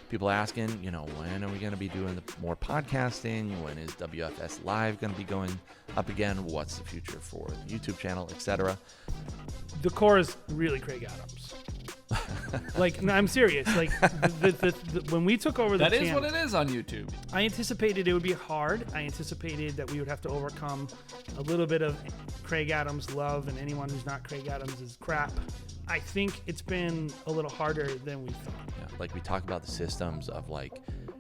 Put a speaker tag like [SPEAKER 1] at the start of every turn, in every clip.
[SPEAKER 1] People asking, when are we going to be doing more podcasting? When is WFS Live going to be going up again? What's the future for the YouTube channel, etc.?
[SPEAKER 2] The core is really Craig Adams. No, I'm serious. When we took over the
[SPEAKER 3] That
[SPEAKER 2] channel,
[SPEAKER 3] is what it is on YouTube.
[SPEAKER 2] I anticipated it would be hard. I anticipated that we would have to overcome a little bit of Craig Adams love, and anyone who's not Craig Adams is crap. I think it's been a little harder than we thought.
[SPEAKER 1] Yeah, we talk about the systems of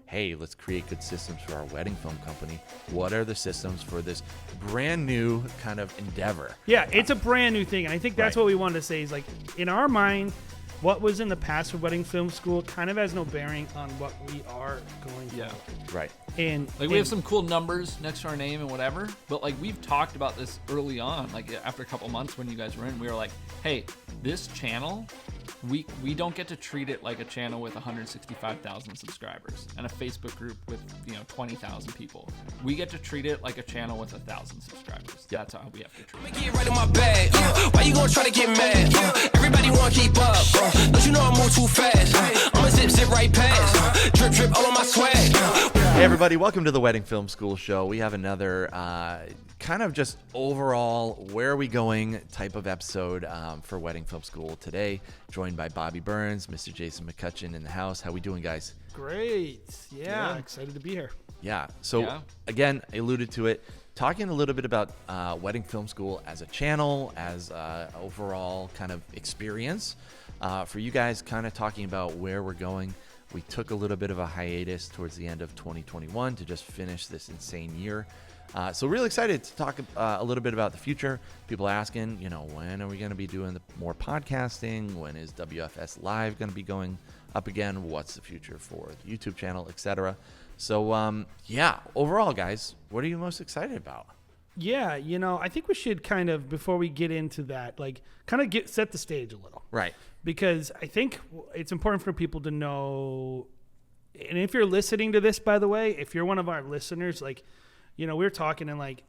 [SPEAKER 1] hey, let's create good systems for our wedding film company. What are the systems for this brand new kind of endeavor?
[SPEAKER 2] Yeah, it's a brand new thing, and I think that's
[SPEAKER 1] Right.
[SPEAKER 2] what we wanted to say is in our mind, what was in the past for Wedding Film School kind of has no bearing on what we are going
[SPEAKER 3] Yeah.
[SPEAKER 2] forward.
[SPEAKER 1] Right.
[SPEAKER 2] And
[SPEAKER 3] we have some cool numbers next to our name and whatever, but we've talked about this early on, after a couple months when you guys were in, we were like, hey, this channel, we don't get to treat it like a channel with 165,000 subscribers and a Facebook group with 20,000 people. We get to treat it like a channel with 1,000 subscribers. That's how we have to treat it.
[SPEAKER 4] Get right in my bag. Why you gonna try to get mad? Everybody wanna keep up. Don't you know I move too fast? I'ma zip right past. Drip all on my swag.
[SPEAKER 1] Hey everybody, welcome to the Wedding Film School show. We have another kind of just overall where are we going type of episode for Wedding Film School today. Joined by Bobby Burns, Mr. Jason McCutcheon in the house. How we doing, guys?
[SPEAKER 2] great. Yeah, excited to be here.
[SPEAKER 1] Yeah. So again, I alluded to it. Talking a little bit about Wedding Film School as a channel, as overall kind of experience for you guys. Kind of talking about where we're going. We took a little bit of a hiatus towards the end of 2021 to just finish this insane year. So really excited to talk a little bit about the future. People asking, when are we going to be doing more podcasting? When is WFS Live going to be going up again? What's the future for the YouTube channel, etc. So overall, guys, what are you most excited about?
[SPEAKER 2] Yeah, I think we should kind of, before we get into that, kind of set the stage a little.
[SPEAKER 1] Right.
[SPEAKER 2] Because I think it's important for people to know, and if you're listening to this, by the way, if you're one of our listeners, we're talking and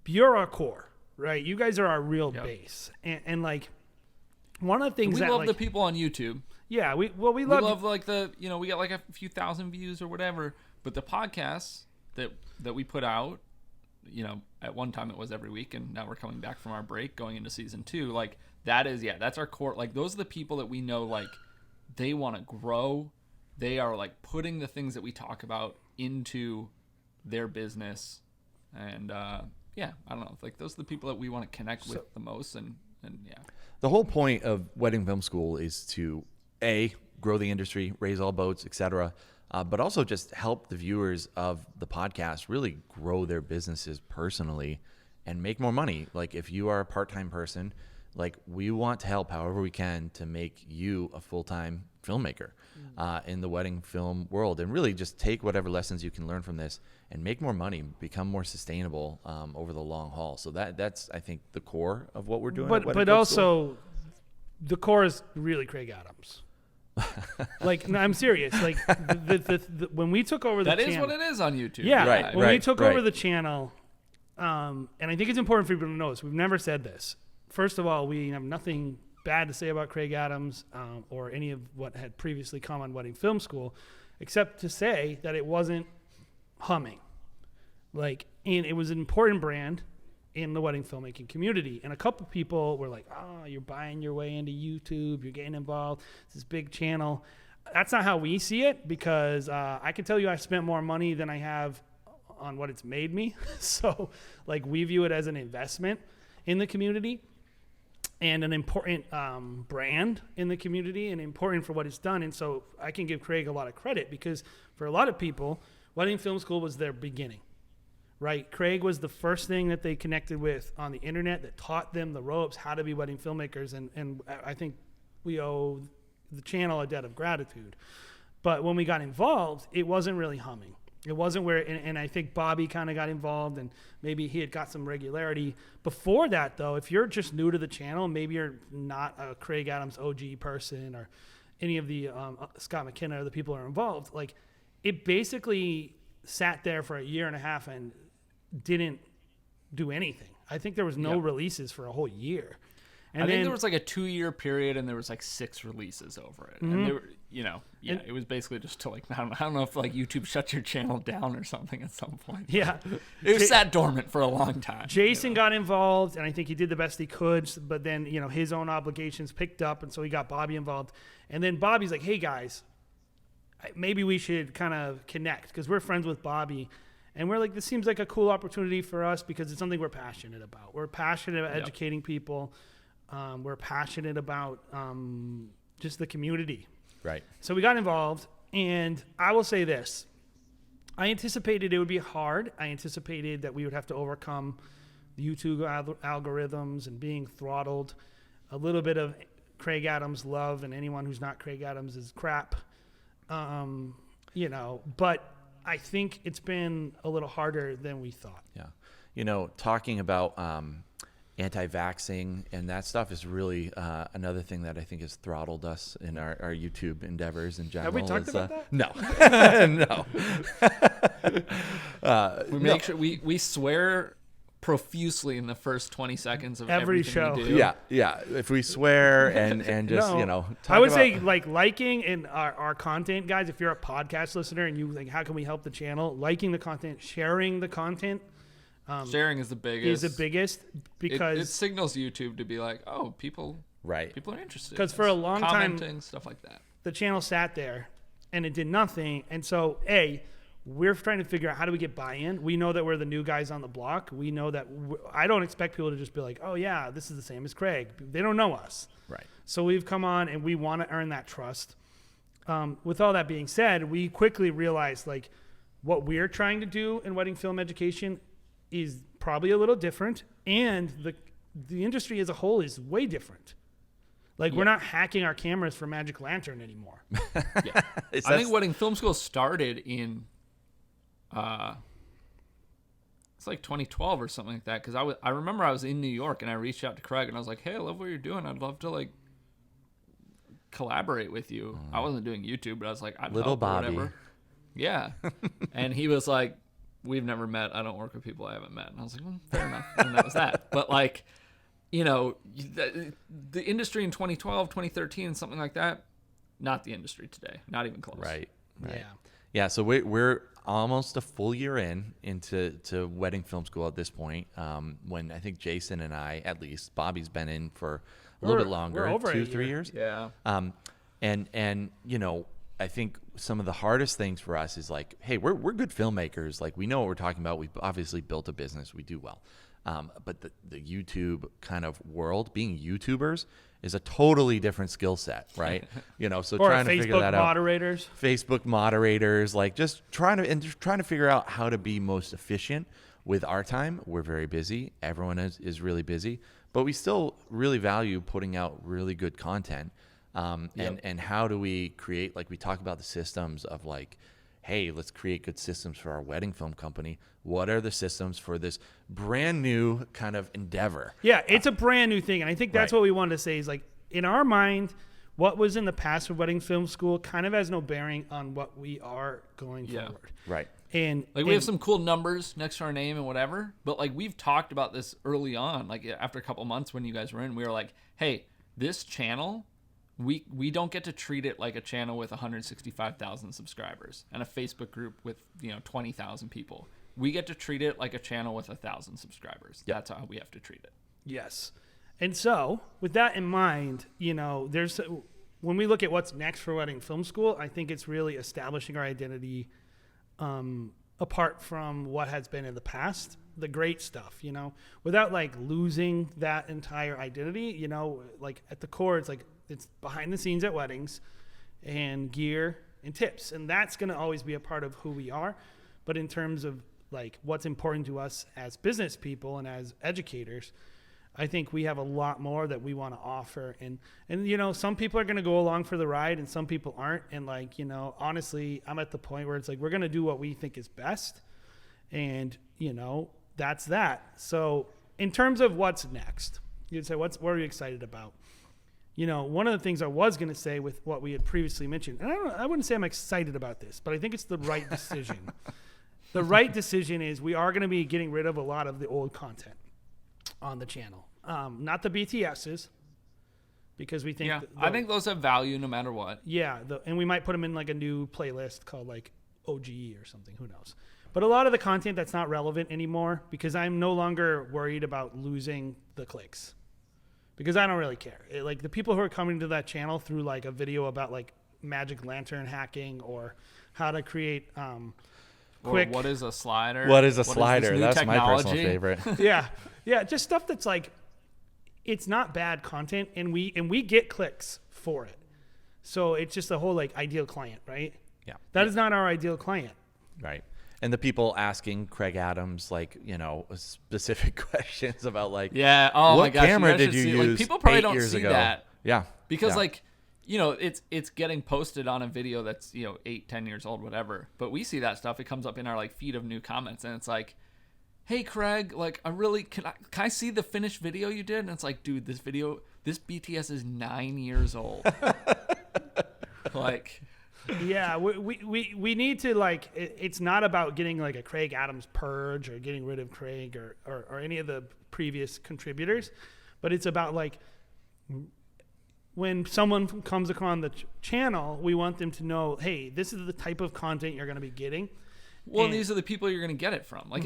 [SPEAKER 2] you're our core, right? You guys are our real base. And one of the things
[SPEAKER 3] we love the people on YouTube.
[SPEAKER 2] Yeah, we love
[SPEAKER 3] we got a few thousand views or whatever, but the podcasts that we put out, at one time it was every week, and now we're coming back from our break going into season 2. That's our core. Those are the people that we know, they want to grow. They are putting the things that we talk about into their business. And I don't know. Those are the people that we want to connect with the most. And yeah.
[SPEAKER 1] The whole point of Wedding Film School is to grow the industry, raise all boats, etc. But also just help the viewers of the podcast really grow their businesses personally and make more money. If you are a part-time person, we want to help however we can to make you a full-time filmmaker in the wedding film world, and really just take whatever lessons you can learn from this and make more money, become more sustainable over the long haul. So that's I think the core of what we're doing.
[SPEAKER 2] But also, the core is really Craig Adams. No, I'm serious. When we took over the channel,
[SPEAKER 3] that is what it is on YouTube.
[SPEAKER 2] Yeah,
[SPEAKER 1] right.
[SPEAKER 2] When we took over the channel, and I think it's important for people to know this. We've never said this. First of all, we have nothing bad to say about Craig Adams or any of what had previously come on Wedding Film School, except to say that it wasn't humming. And it was an important brand in the wedding filmmaking community. And a couple people were like, oh, you're buying your way into YouTube, you're getting involved, it's this big channel. That's not how we see it, because I can tell you I've spent more money than I have on what it's made me. So we view it as an investment in the community and an important brand in the community, and important for what it's done. And so I can give Craig a lot of credit, because for a lot of people, Wedding Film School was their beginning, right? Craig was the first thing that they connected with on the internet that taught them the ropes, how to be wedding filmmakers. And I think we owe the channel a debt of gratitude. But when we got involved, it wasn't really humming. It wasn't where, and I think Bobby kind of got involved, and maybe he had got some regularity. Before that, though, if you're just new to the channel, maybe you're not a Craig Adams OG person or any of the Scott McKenna or the people who are involved, it basically sat there for a year and a half and didn't do anything. I think there was no releases for a whole year. And
[SPEAKER 3] I think there was a 2-year period, and there was 6 releases over it. Mm-hmm. And it was basically just to like, I don't know if like YouTube shut your channel down or something at some point.
[SPEAKER 2] Yeah.
[SPEAKER 3] It was sat dormant for a long time.
[SPEAKER 2] Jason got involved, and I think he did the best he could, but then, his own obligations picked up, and so he got Bobby involved. And then Bobby's like, hey, guys, maybe we should kind of connect, because we're friends with Bobby. And we're like, this seems like a cool opportunity for us because it's something we're passionate about. We're passionate about educating people. We're passionate about just the community.
[SPEAKER 1] Right.
[SPEAKER 2] So we got involved, and I will say this. I anticipated it would be hard. I anticipated that we would have to overcome the YouTube algorithms and being throttled, a little bit of Craig Adams love, and anyone who's not Craig Adams is crap. But I think it's been a little harder than we thought.
[SPEAKER 1] Yeah. Talking about anti-vaxxing and that stuff is really another thing that I think has throttled us in our YouTube endeavors in general.
[SPEAKER 2] Have we talked about that?
[SPEAKER 1] No. No.
[SPEAKER 3] We make sure we swear profusely in the first 20 seconds of
[SPEAKER 2] Every
[SPEAKER 3] everything
[SPEAKER 2] show.
[SPEAKER 3] we do.
[SPEAKER 1] Yeah. If we swear and just,
[SPEAKER 2] No.
[SPEAKER 1] talk
[SPEAKER 2] I would
[SPEAKER 1] about,
[SPEAKER 2] say liking and our content, guys, if you're a podcast listener and you think, how can we help the channel? Liking the content, sharing the content
[SPEAKER 3] Sharing is the biggest.
[SPEAKER 2] is the biggest because
[SPEAKER 3] it signals YouTube to be like, oh, people are interested.
[SPEAKER 2] Because for a long time,
[SPEAKER 3] commenting, stuff like that.
[SPEAKER 2] the channel sat there and it did nothing. And so, we're trying to figure out how do we get buy-in. We know that we're the new guys on the block. We know that I don't expect people to just be like, oh, yeah, this is the same as Craig. They don't know us.
[SPEAKER 1] Right.
[SPEAKER 2] So we've come on and we want to earn that trust. With all that being said, we quickly realized like what we're trying to do in wedding film education is probably a little different, and the industry as a whole is way different. Like we're not hacking our cameras for Magic Lantern anymore.
[SPEAKER 3] Yeah. I think Wedding Film School started in it's like 2012 or something like that, because I remember I was in New York and I reached out to Craig and I was like, hey, I love what you're doing. I'd love to like collaborate with you. I wasn't doing YouTube, but I was like, I'd
[SPEAKER 1] Little
[SPEAKER 3] help or
[SPEAKER 1] Bobby.
[SPEAKER 3] whatever. Yeah. And he was like, we've never met. I don't work with people I haven't met. And I was like, well, fair enough. And that was that. But like, the industry in 2012, 2013, something like that, not the industry today. Not even close.
[SPEAKER 1] Right.
[SPEAKER 2] Yeah.
[SPEAKER 1] Yeah, so we're almost a full year into Wedding Film School at this point. When I think Jason and I, at least, Bobby's been in for a little bit longer,
[SPEAKER 2] we're over
[SPEAKER 1] 2-3 years.
[SPEAKER 3] Yeah.
[SPEAKER 1] And I think some of the hardest things for us is like, hey, we're good filmmakers. Like we know what we're talking about. We've obviously built a business. We do well. But the YouTube kind of world, being YouTubers, is a totally different skill set, right? So
[SPEAKER 2] Or
[SPEAKER 1] trying to figure that out. Facebook moderators, like just trying to figure out how to be most efficient with our time. We're very busy. Everyone is really busy, but we still really value putting out really good content. And how do we create, like we talk about the systems of like, hey, let's create good systems for our wedding film company. What are the systems for this brand new kind of endeavor?
[SPEAKER 2] Yeah, it's a brand new thing. And I think that's
[SPEAKER 1] Right.
[SPEAKER 2] what we wanted to say is like, in our mind, what was in the past of Wedding Film School kind of has no bearing on what we are going forward.
[SPEAKER 1] Right.
[SPEAKER 2] And
[SPEAKER 3] Like we have some cool numbers next to our name and whatever, but like we've talked about this early on, like after a couple months when you guys were in, we were like, hey, this channel, we don't get to treat it like a channel with 165,000 subscribers and a Facebook group with 20,000 people. We get to treat it like a channel with 1,000 subscribers.
[SPEAKER 1] Yep.
[SPEAKER 3] That's how we have to treat it.
[SPEAKER 2] Yes. And so, with that in mind, there's when we look at what's next for Wedding Film School, I think it's really establishing our identity apart from what has been in the past, the great stuff, without like losing that entire identity, like at the core, it's behind the scenes at weddings and gear and tips. And that's going to always be a part of who we are. But in terms of like what's important to us as business people and as educators, I think we have a lot more that we want to offer. And some people are going to go along for the ride and some people aren't. And like, honestly, I'm at the point where it's like, we're going to do what we think is best. And, that's that. So in terms of what's next, you'd say, what are you excited about? One of the things I was going to say with what we had previously mentioned, and I wouldn't say I'm excited about this, but I think it's the right decision. The right decision is we are going to be getting rid of a lot of the old content on the channel. Not the BTSs, because we think
[SPEAKER 3] Yeah,
[SPEAKER 2] that
[SPEAKER 3] I think those have value no matter what.
[SPEAKER 2] yeah, and we might put them in like a new playlist called like OGE or something. Who knows? But a lot of the content that's not relevant anymore, because I'm no longer worried about losing the clicks, because I don't really care. Like the people who are coming to that channel through like a video about like Magic Lantern hacking or how to create quick.
[SPEAKER 3] Or what is a slider?
[SPEAKER 1] What is a
[SPEAKER 3] this
[SPEAKER 1] slider?
[SPEAKER 3] new
[SPEAKER 1] That's my personal
[SPEAKER 3] technology?
[SPEAKER 1] favorite.
[SPEAKER 2] yeah, just stuff that's like, it's not bad content, and we get clicks for it. So it's just a whole like ideal client, right?
[SPEAKER 1] Yeah.
[SPEAKER 2] That is not our ideal client.
[SPEAKER 1] Right. And the people asking Craig Adams, like, specific questions about, like,
[SPEAKER 3] Yeah. Oh
[SPEAKER 1] what
[SPEAKER 3] my gosh.
[SPEAKER 1] camera
[SPEAKER 3] you guys
[SPEAKER 1] did
[SPEAKER 3] should
[SPEAKER 1] you
[SPEAKER 3] see,
[SPEAKER 1] use
[SPEAKER 3] like, people probably
[SPEAKER 1] 8
[SPEAKER 3] don't
[SPEAKER 1] years
[SPEAKER 3] see
[SPEAKER 1] ago?
[SPEAKER 3] that
[SPEAKER 1] Yeah.
[SPEAKER 3] because
[SPEAKER 1] Yeah.
[SPEAKER 3] like, it's getting posted on a video that's 8-10 years old, whatever. But we see that stuff. It comes up in our like feed of new comments, and it's like, hey Craig, like can I see the finished video you did? And it's like, dude, this BTS is 9 years old. Like.
[SPEAKER 2] Yeah, we need to like. It's not about getting like a Craig Adams purge or getting rid of Craig or any of the previous contributors, but it's about like when someone comes across the channel, we want them to know, hey, this is the type of content you're going to be getting.
[SPEAKER 3] Well,
[SPEAKER 2] And-
[SPEAKER 3] these are the people you're going to get it from. Like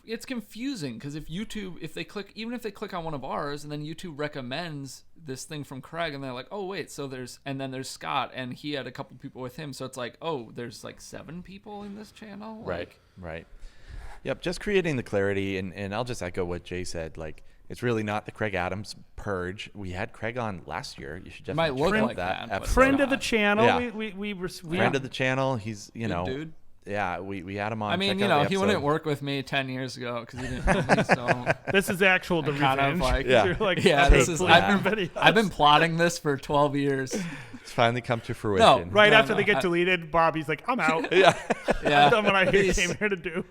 [SPEAKER 3] it's confusing because if they click on one of ours and then YouTube recommends this thing from Craig and they're like, oh wait, so there's Scott and he had a couple people with him, so it's like, oh, there's like 7 people in this channel. Like,
[SPEAKER 1] Right. Yep. Just creating the clarity, and I'll just echo what Jay said. Like, it's really not the Craig Adams purge. We had Craig on last year. You should just
[SPEAKER 3] Might look
[SPEAKER 1] check out
[SPEAKER 3] like that, but
[SPEAKER 1] episode.
[SPEAKER 2] friend of the channel.
[SPEAKER 1] Yeah.
[SPEAKER 2] We
[SPEAKER 1] Friend of the channel. He's
[SPEAKER 3] good dude.
[SPEAKER 1] Yeah, we had him on.
[SPEAKER 3] I mean,
[SPEAKER 1] Check out the
[SPEAKER 3] he
[SPEAKER 1] episode.
[SPEAKER 3] wouldn't work with me 10 years ago because he didn't know me. So
[SPEAKER 2] This is actual the
[SPEAKER 3] kind of
[SPEAKER 2] revenge.
[SPEAKER 3] like,
[SPEAKER 1] Yeah.
[SPEAKER 2] You're like,
[SPEAKER 3] yeah,
[SPEAKER 1] Take
[SPEAKER 3] this is.
[SPEAKER 1] that.
[SPEAKER 3] I've been plotting this for 12 years.
[SPEAKER 1] It's finally come to fruition.
[SPEAKER 2] right
[SPEAKER 3] No,
[SPEAKER 2] after
[SPEAKER 3] no,
[SPEAKER 2] they get
[SPEAKER 3] I-
[SPEAKER 2] deleted, Bobby's like, I'm out.
[SPEAKER 1] Yeah.
[SPEAKER 3] Yeah.
[SPEAKER 2] I've done what I
[SPEAKER 3] He's-
[SPEAKER 2] came here to do.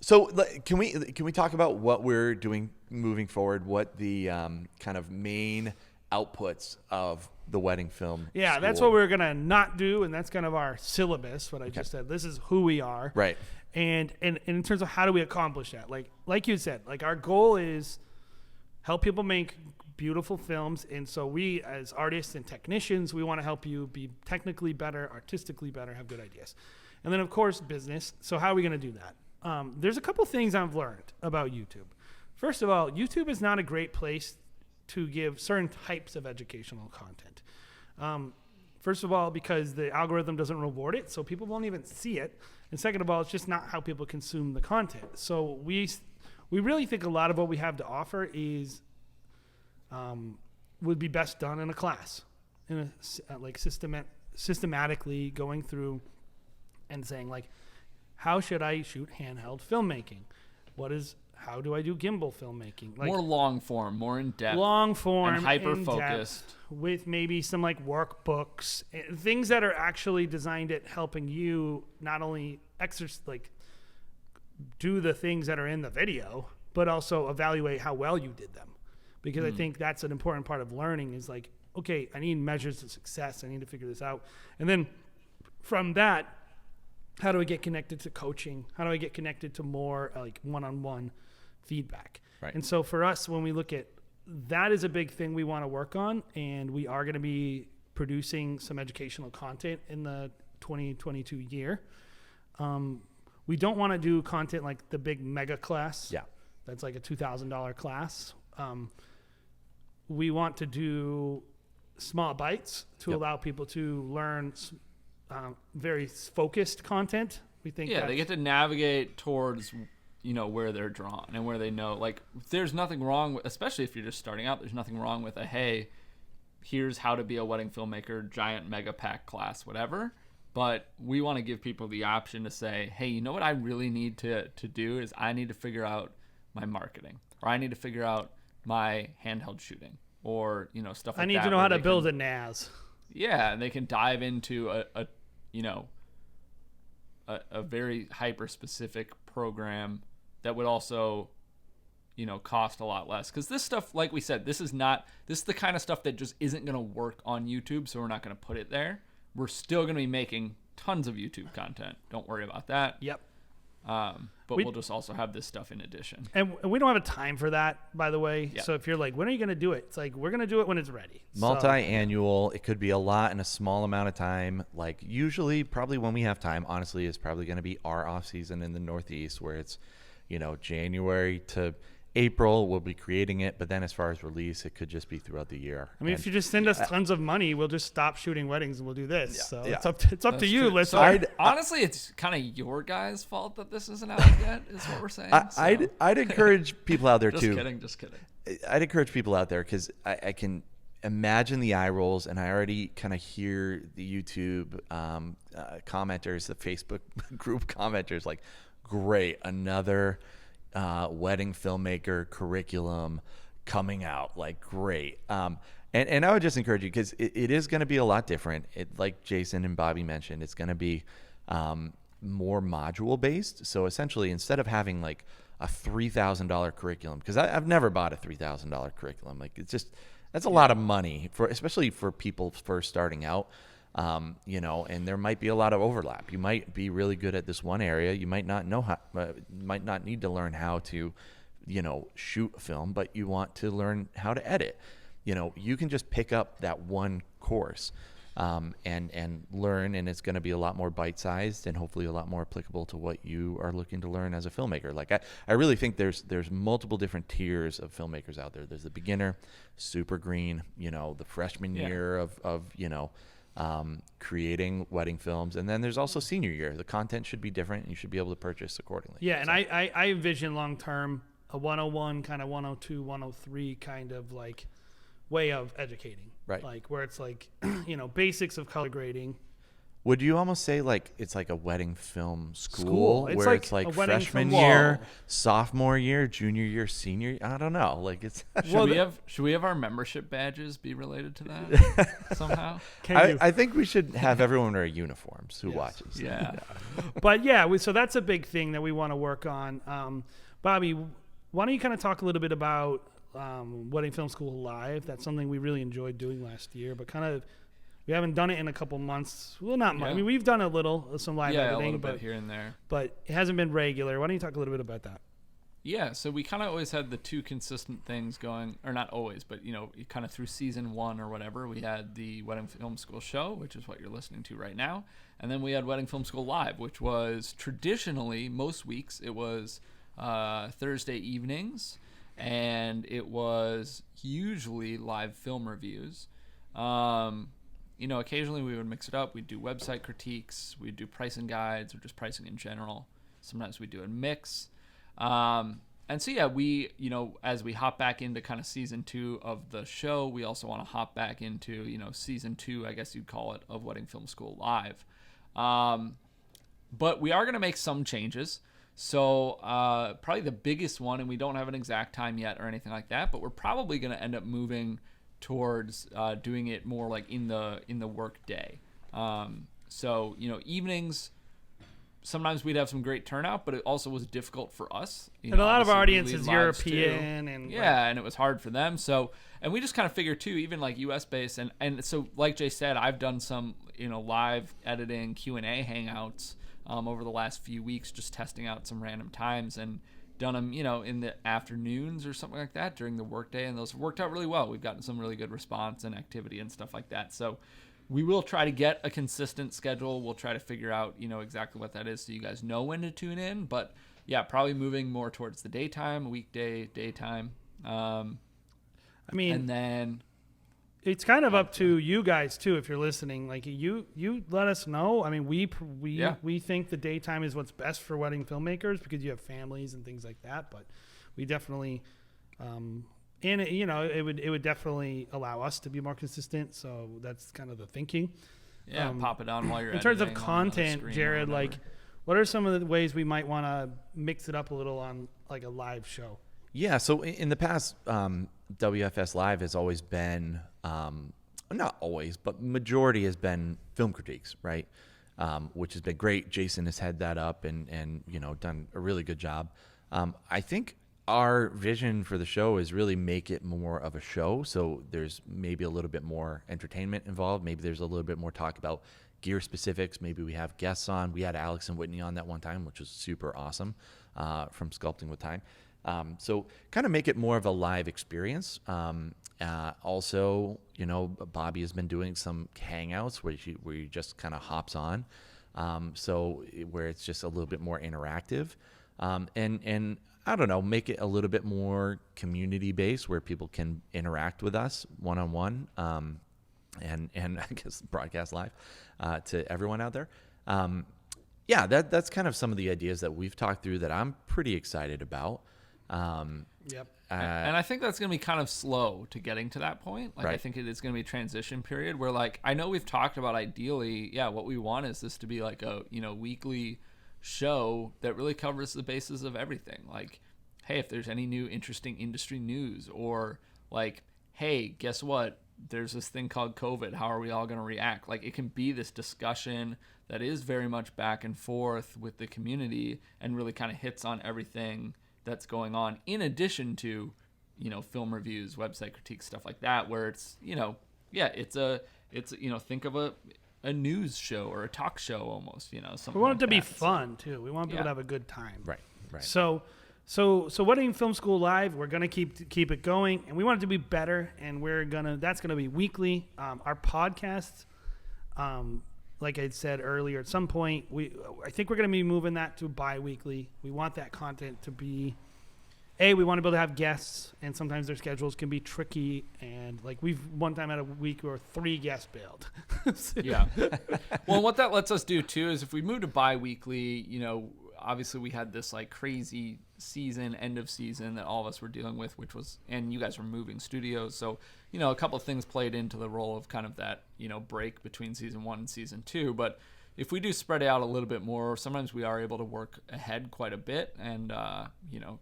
[SPEAKER 1] So can we talk about what we're doing moving forward? What the kind of main outputs of the wedding film?
[SPEAKER 2] Yeah, that's
[SPEAKER 1] school?
[SPEAKER 2] what we're gonna not do, and that's kind of our syllabus. What I just said. This is who we are.
[SPEAKER 1] Right.
[SPEAKER 2] And in terms of how do we accomplish that, like you said, like our goal is help people make beautiful films, and so we as artists and technicians, we want to help you be technically better, artistically better, have good ideas, and then of course business. So how are we going to do that? There's a couple things I've learned about YouTube. First of all, YouTube is not a great place to give certain types of educational content. First of all, because the algorithm doesn't reward it, so people won't even see it. And second of all, it's just not how people consume the content. So we really think a lot of what we have to offer is would be best done in a class, in a like systematically going through and saying like, how should I shoot handheld filmmaking? How do I do gimbal filmmaking? Like
[SPEAKER 3] More long form, more in depth.
[SPEAKER 2] long form
[SPEAKER 3] and hyper
[SPEAKER 2] in-depth,
[SPEAKER 3] focused.
[SPEAKER 2] with maybe some like workbooks, things that are actually designed at helping you not only do the things that are in the video, but also evaluate how well you did them. Because I think that's an important part of learning is like, okay, I need measures of success. I need to figure this out. And then from that, how do I get connected to coaching? How do I get connected to more like one-on-one feedback?
[SPEAKER 1] Right.
[SPEAKER 2] And so for us, when we look at that is a big thing we want to work on, and we are going to be producing some educational content in the 2022 year. We don't want to do content like the big mega class.
[SPEAKER 1] Yeah.
[SPEAKER 2] That's like a $2,000 class. We want to do small bites to allow people to learn very focused content. We think
[SPEAKER 3] Yeah, they get to navigate towards where they're drawn and where they know. Like, there's nothing wrong with, especially if you're just starting out. There's nothing wrong with hey, here's how to be a wedding filmmaker, giant mega pack class, whatever. But we want to give people the option to say, hey, you know what I really need to do is I need to figure out my marketing, or I need to figure out my handheld shooting, or stuff like that.
[SPEAKER 2] I need to know
[SPEAKER 3] where
[SPEAKER 2] how to
[SPEAKER 3] they
[SPEAKER 2] build
[SPEAKER 3] can-
[SPEAKER 2] a NAS.
[SPEAKER 3] Yeah, and they can dive into a very hyper specific program that would also cost a lot less, because this stuff, like we said, this is the kind of stuff that just isn't going to work on YouTube, so we're not going to put it there. We're still going to be making tons of YouTube content, don't worry about that.
[SPEAKER 2] Yep.
[SPEAKER 3] But we'll just also have this stuff in addition.
[SPEAKER 2] And we don't have a time for that, by the way.
[SPEAKER 3] Yeah.
[SPEAKER 2] So if you're like, when are you going to do it? It's like, we're going to do it when it's ready. So-
[SPEAKER 1] Multi-annual. It could be a lot in a small amount of time. Like usually, probably when we have time, honestly, is probably going to be our off season in the Northeast, where it's, January to April. We'll be creating it, but then as far as release, it could just be throughout the year.
[SPEAKER 2] I mean, if you just send us tons of money, we'll just stop shooting weddings and we'll do this.
[SPEAKER 1] Yeah,
[SPEAKER 2] So
[SPEAKER 1] yeah.
[SPEAKER 2] it's up to you.
[SPEAKER 3] True.
[SPEAKER 2] Let's.
[SPEAKER 3] So honestly, it's kind of your guys' fault that this isn't out yet. Is what we're saying.
[SPEAKER 1] I'd encourage people out there
[SPEAKER 3] just
[SPEAKER 1] too.
[SPEAKER 3] Just kidding.
[SPEAKER 1] I'd encourage people out there because I can imagine the eye rolls, and I already kind of hear the YouTube commenters, the Facebook group commenters, like, great, another wedding filmmaker curriculum coming out, like, great. And I would just encourage you, because it is going to be a lot different. Like Jason and Bobby mentioned, it's going to be more module based. So essentially, instead of having like a $3,000 curriculum, because I've never bought a $3,000 curriculum. Like, it's just, that's a lot of money especially for people first starting out. And there might be a lot of overlap. You might be really good at this one area. You might not know how, might not need to learn how to, shoot a film, but you want to learn how to edit. You can just pick up that one course, and learn, and it's going to be a lot more bite-sized and hopefully a lot more applicable to what you are looking to learn as a filmmaker. Like, I really think there's multiple different tiers of filmmakers out there. There's the beginner, super green, the freshman year of creating wedding films, and then there's also senior year. The content should be different, and you should be able to purchase accordingly.
[SPEAKER 2] Yeah, and I envision long term a 101 kind of 102 103 kind of like way of educating,
[SPEAKER 1] Right.
[SPEAKER 2] Like where it's like basics of color grading.
[SPEAKER 1] Would you almost say like it's like a wedding film school
[SPEAKER 2] School. It's
[SPEAKER 1] where
[SPEAKER 2] like
[SPEAKER 1] it's like
[SPEAKER 2] a wedding
[SPEAKER 1] freshman
[SPEAKER 2] film-
[SPEAKER 1] year,
[SPEAKER 2] Whoa.
[SPEAKER 1] sophomore year, junior year, senior? I don't know. Like, it's
[SPEAKER 3] Should we have our membership badges be related to that somehow?
[SPEAKER 1] I think we should have everyone wear uniforms who watches.
[SPEAKER 3] Yeah.
[SPEAKER 2] But yeah, so that's a big thing that we want to work on. Bobby, why don't you kind of talk a little bit about Wedding Film School Live? That's something we really enjoyed doing last year, but kind of we haven't done it in a couple months. Well, not much.
[SPEAKER 3] Yeah.
[SPEAKER 2] I mean, we've done a little, some live
[SPEAKER 3] Yeah, a
[SPEAKER 2] editing,
[SPEAKER 3] little
[SPEAKER 2] but
[SPEAKER 3] bit here and there.
[SPEAKER 2] but it hasn't been regular. Why don't you talk a little bit about that?
[SPEAKER 3] Yeah, so we kind of always had the two consistent things going, or not always, but kind of through season 1 or whatever, we had the Wedding Film School show, which is what you're listening to right now, and then we had Wedding Film School Live, which was traditionally most weeks it was Thursday evenings, and it was usually live film reviews. Occasionally we would mix it up. We'd do website critiques, we'd do pricing guides, or just pricing in general. Sometimes we'd do a mix. And so, yeah, we, as we hop back into kind of season 2 of the show, we also want to hop back into, season 2, I guess you'd call it, of Wedding Film School Live. But we are going to make some changes. So probably the biggest one, and we don't have an exact time yet or anything like that, but we're probably going to end up moving towards doing it more like in the work day. So, evenings, sometimes we'd have some great turnout, but it also was difficult for us.
[SPEAKER 2] And a lot of our
[SPEAKER 3] obviously,
[SPEAKER 2] audience
[SPEAKER 3] we
[SPEAKER 2] is
[SPEAKER 3] lead lives
[SPEAKER 2] European,
[SPEAKER 3] too.
[SPEAKER 2] and
[SPEAKER 3] And it was hard for them. So, and we just kind of figured too, even like US based, and so like Jay said, I've done some live editing Q&A hangouts over the last few weeks, just testing out some random times and done them in the afternoons or something like that during the workday, and those worked out really well. We've gotten some really good response and activity and stuff like that. So we will try to get a consistent schedule. We'll try to figure out, exactly what that is so you guys know when to tune in. But yeah, probably moving more towards the daytime, weekday, daytime.
[SPEAKER 2] I mean,
[SPEAKER 3] And then
[SPEAKER 2] it's kind of up to you guys too if you're listening. Like you let us know. I mean, we think the daytime is what's best for wedding filmmakers because you have families and things like that. But we definitely, it would definitely allow us to be more consistent. So that's kind of the thinking.
[SPEAKER 3] pop it on while you're
[SPEAKER 2] In terms of
[SPEAKER 3] editing on another
[SPEAKER 2] content,
[SPEAKER 3] screen or
[SPEAKER 2] Jared,
[SPEAKER 3] whatever.
[SPEAKER 2] like, what are some of the ways we might want to mix it up a little on like a live show?
[SPEAKER 1] Yeah, so in the past, WFS Live has always been, not always, but majority has been film critiques, right? Which has been great. Jason has had that up and done a really good job. I think our vision for the show is really make it more of a show. So there's maybe a little bit more entertainment involved. Maybe there's a little bit more talk about gear specifics. Maybe we have guests on. We had Alex and Whitney on that one time, which was super awesome, from Sculpting with Time. So kind of make it more of a live experience. Also, Bobby has been doing some hangouts where he just kind of hops on. So where it's just a little bit more interactive. And I don't know, make it a little bit more community based where people can interact with us one-on-one. And I guess broadcast live to everyone out there. That's kind of some of the ideas that we've talked through that I'm pretty excited about.
[SPEAKER 2] Yep.
[SPEAKER 3] And I think that's going to be kind of slow to getting to that point. Like,
[SPEAKER 1] Right.
[SPEAKER 3] I think it is going to be a transition period where, like, I know we've talked about ideally, what we want is this to be like a, weekly show that really covers the bases of everything. Like, hey, if there's any new interesting industry news, or like, hey, guess what? There's this thing called COVID. How are we all going to react? Like, it can be this discussion that is very much back and forth with the community and really kind of hits on everything that's going on, in addition to, film reviews, website critiques, stuff like that, where it's, think of a news show or a talk show almost, something.
[SPEAKER 2] We want
[SPEAKER 3] like
[SPEAKER 2] it to be
[SPEAKER 3] that.
[SPEAKER 2] fun too. We want people to
[SPEAKER 3] Yeah.
[SPEAKER 2] have a good time.
[SPEAKER 1] Right.
[SPEAKER 2] So Wedding Film School Live, we're gonna keep it going, and we want it to be better, and that's gonna be weekly. Our podcasts, like I said earlier, at some point I think we're gonna be moving that to bi-weekly. We want that content to be. We want to be able to have guests, and sometimes their schedules can be tricky. And like we've one time had a week where 3 guests bailed.
[SPEAKER 3] Yeah. Well, what that lets us do too is if we move to bi-weekly, obviously we had this like crazy end of season that all of us were dealing with, and you guys were moving studios. So, a couple of things played into the role of kind of that, break between season 1 and season 2. But if we do spread it out a little bit more, sometimes we are able to work ahead quite a bit, and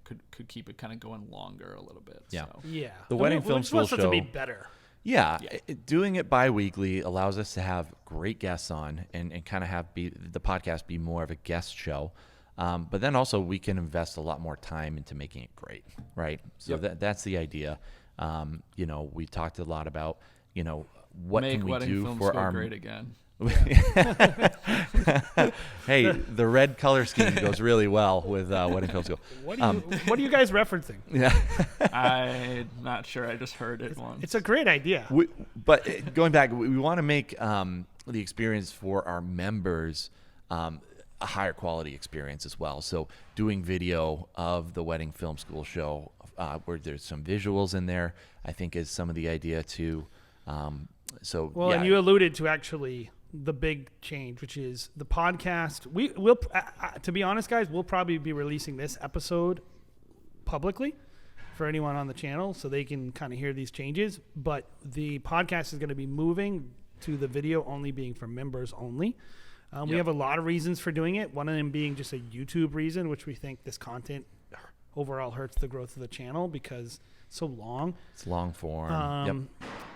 [SPEAKER 3] could keep it kind of going longer a little bit.
[SPEAKER 1] Yeah.
[SPEAKER 3] So.
[SPEAKER 2] Yeah,
[SPEAKER 1] The Wedding Film
[SPEAKER 2] just want
[SPEAKER 1] School
[SPEAKER 2] it to be
[SPEAKER 1] show-
[SPEAKER 2] better.
[SPEAKER 1] Yeah, doing it bi-weekly allows us to have great guests on and kind of have the podcast be more of a guest show. But then also we can invest a lot more time into making it great, right? So that's the idea. We talked a lot about, what
[SPEAKER 3] Make
[SPEAKER 1] can we
[SPEAKER 3] Wedding
[SPEAKER 1] do
[SPEAKER 3] Film
[SPEAKER 1] for
[SPEAKER 3] School
[SPEAKER 1] our
[SPEAKER 3] great again.
[SPEAKER 1] Hey, the red color scheme goes really well with Wedding Film School.
[SPEAKER 2] What are you guys referencing?
[SPEAKER 1] Yeah.
[SPEAKER 3] I'm not sure. I just heard it once.
[SPEAKER 2] It's a great idea.
[SPEAKER 1] But going back, we want to make the experience for our members a higher quality experience as well. So doing video of the Wedding Film School show where there's some visuals in there, I think is some of the idea too. And
[SPEAKER 2] you alluded to actually the big change, which is the podcast. We will, to be honest, guys, we'll probably be releasing this episode publicly for anyone on the channel, so they can kind of hear these changes. But the podcast is going to be moving to the video only being for members only. We have a lot of reasons for doing it. One of them being just a YouTube reason, which we think this content overall hurts the growth of the channel because it's so long.
[SPEAKER 1] It's long form.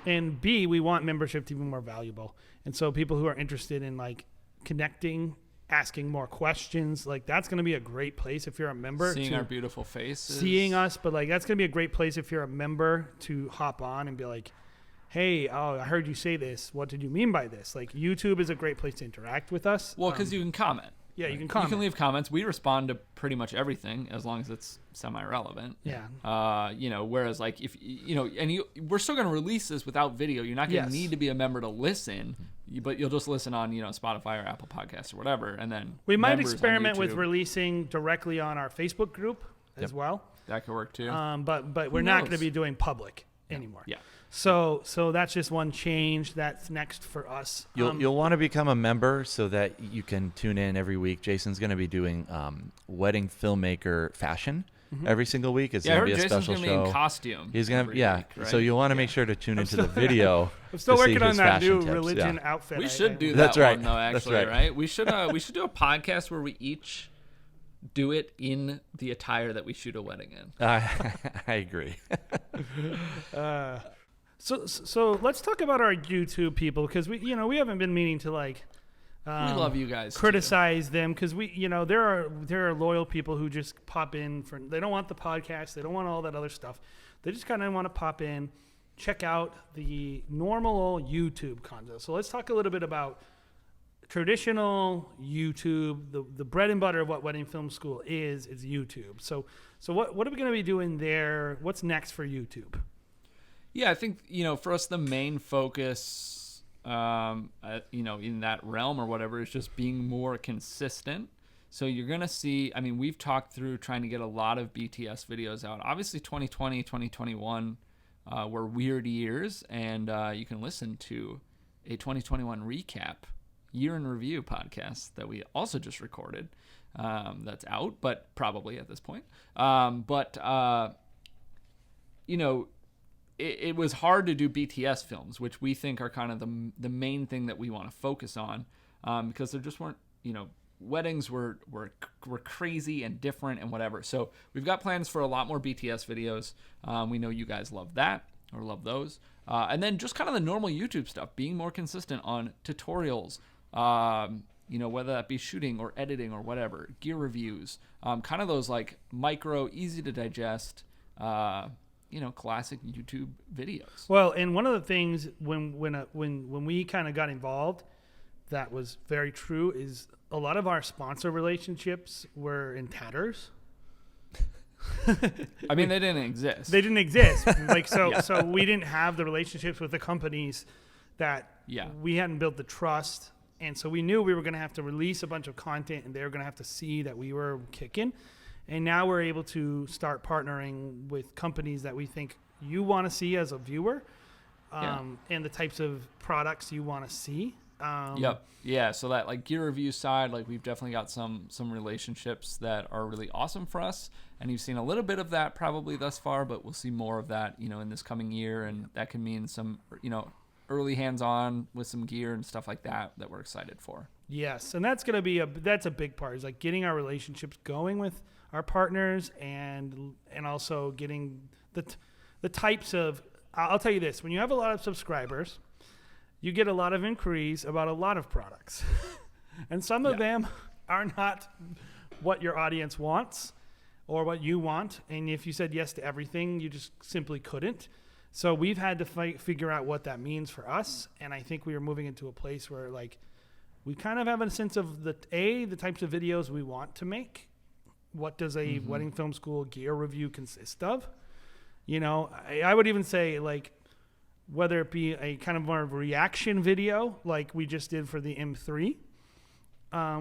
[SPEAKER 2] And B, we want membership to be more valuable. And so people who are interested in like connecting, asking more questions, like that's going to be a great place if you're a member.
[SPEAKER 3] Seeing our beautiful faces.
[SPEAKER 2] Seeing us, but like that's going to be a great place if you're a member to hop on and be like, hey, I heard you say this. What did you mean by this? Like YouTube is a great place to interact with us.
[SPEAKER 3] Well, because you can comment.
[SPEAKER 2] Yeah, you can comment.
[SPEAKER 3] You can leave comments. We respond to pretty much everything as long as it's semi-relevant.
[SPEAKER 2] Yeah.
[SPEAKER 3] Whereas like if we're still going to release this without video. You're not going to
[SPEAKER 2] Yes.
[SPEAKER 3] need to be a member to listen, but you'll just listen on Spotify or Apple Podcasts or whatever, and then
[SPEAKER 2] We might
[SPEAKER 3] members on
[SPEAKER 2] experiment with
[SPEAKER 3] YouTube.
[SPEAKER 2] releasing directly on our Facebook group as well.
[SPEAKER 3] That could work too.
[SPEAKER 2] But we're not going to
[SPEAKER 3] knows?
[SPEAKER 2] be doing public anymore.
[SPEAKER 3] Yeah.
[SPEAKER 2] So that's just one change that's next for us.
[SPEAKER 1] You'll want to become a member so that you can tune in every week. Jason's going to be doing wedding filmmaker fashion every single week. It's
[SPEAKER 3] I
[SPEAKER 1] going to
[SPEAKER 3] heard
[SPEAKER 1] be a
[SPEAKER 3] Jason's
[SPEAKER 1] special
[SPEAKER 3] gonna be
[SPEAKER 1] show.
[SPEAKER 3] in costume.
[SPEAKER 1] He's going to
[SPEAKER 3] every week, right?
[SPEAKER 1] So you'll want to make sure to tune into the video.
[SPEAKER 2] I'm still
[SPEAKER 1] to see
[SPEAKER 2] working on
[SPEAKER 1] his
[SPEAKER 2] that new
[SPEAKER 1] fashion tips.
[SPEAKER 2] religion
[SPEAKER 1] Yeah.
[SPEAKER 2] outfit.
[SPEAKER 3] We should do that
[SPEAKER 1] That's right.
[SPEAKER 3] one though.
[SPEAKER 1] That's
[SPEAKER 3] Actually,
[SPEAKER 1] right.
[SPEAKER 3] We should do a podcast where we each do it in the attire that we shoot a wedding in.
[SPEAKER 1] I agree.
[SPEAKER 2] So let's talk about our YouTube people because we haven't been meaning to like
[SPEAKER 3] We love you guys.
[SPEAKER 2] Criticize them because there are loyal people who just pop in for, they don't want the podcast, they don't want all that other stuff. They just kind of want to pop in, check out the normal YouTube content. So let's talk a little bit about traditional YouTube. The bread and butter of what Wedding Film School is YouTube. So what are we going to be doing there? What's next for YouTube?
[SPEAKER 3] Yeah, I think, for us, the main focus, in that realm or whatever, is just being more consistent. So you're going to see, we've talked through trying to get a lot of BTS videos out. Obviously, 2020, 2021 were weird years, and you can listen to a 2021 recap, year in review podcast that we also just recorded. That's out, but probably at this point. It was hard to do BTS films, which we think are kind of the main thing that we want to focus on, because there just weren't, weddings were crazy and different and whatever. So we've got plans for a lot more BTS videos. We know you guys love that or love those. And then just kind of the normal YouTube stuff, being more consistent on tutorials, whether that be shooting or editing or whatever, gear reviews, kind of those like micro, easy to digest, classic YouTube videos.
[SPEAKER 2] Well, and one of the things when we kind of got involved that was very true is a lot of our sponsor relationships were in tatters.
[SPEAKER 3] They didn't exist.
[SPEAKER 2] They didn't exist. So we didn't have the relationships with the companies that we hadn't built the trust. And so we knew we were going to have to release a bunch of content and they were going to have to see that we were kicking. And now we're able to start partnering with companies that we think you want to see as a viewer, and the types of products you want to see.
[SPEAKER 3] Yep. Yeah. So that like gear review side, like we've definitely got some relationships that are really awesome for us. And you've seen a little bit of that probably thus far, but we'll see more of that, in this coming year. And that can mean some, early hands-on with some gear and stuff like that we're excited for.
[SPEAKER 2] Yes. And that's going to be that's a big part, is like getting our relationships going with our partners and also getting the types of, I'll tell you this, when you have a lot of subscribers, you get a lot of inquiries about a lot of products. And some of them are not what your audience wants or what you want. And if you said yes to everything, you just simply couldn't. So we've had to figure out what that means for us. And I think we are moving into a place where like we kind of have a sense of the types of videos we want to make. What does a Wedding Film School gear review consist of? I would even say like, whether it be a kind of more of a reaction video like we just did for the M3,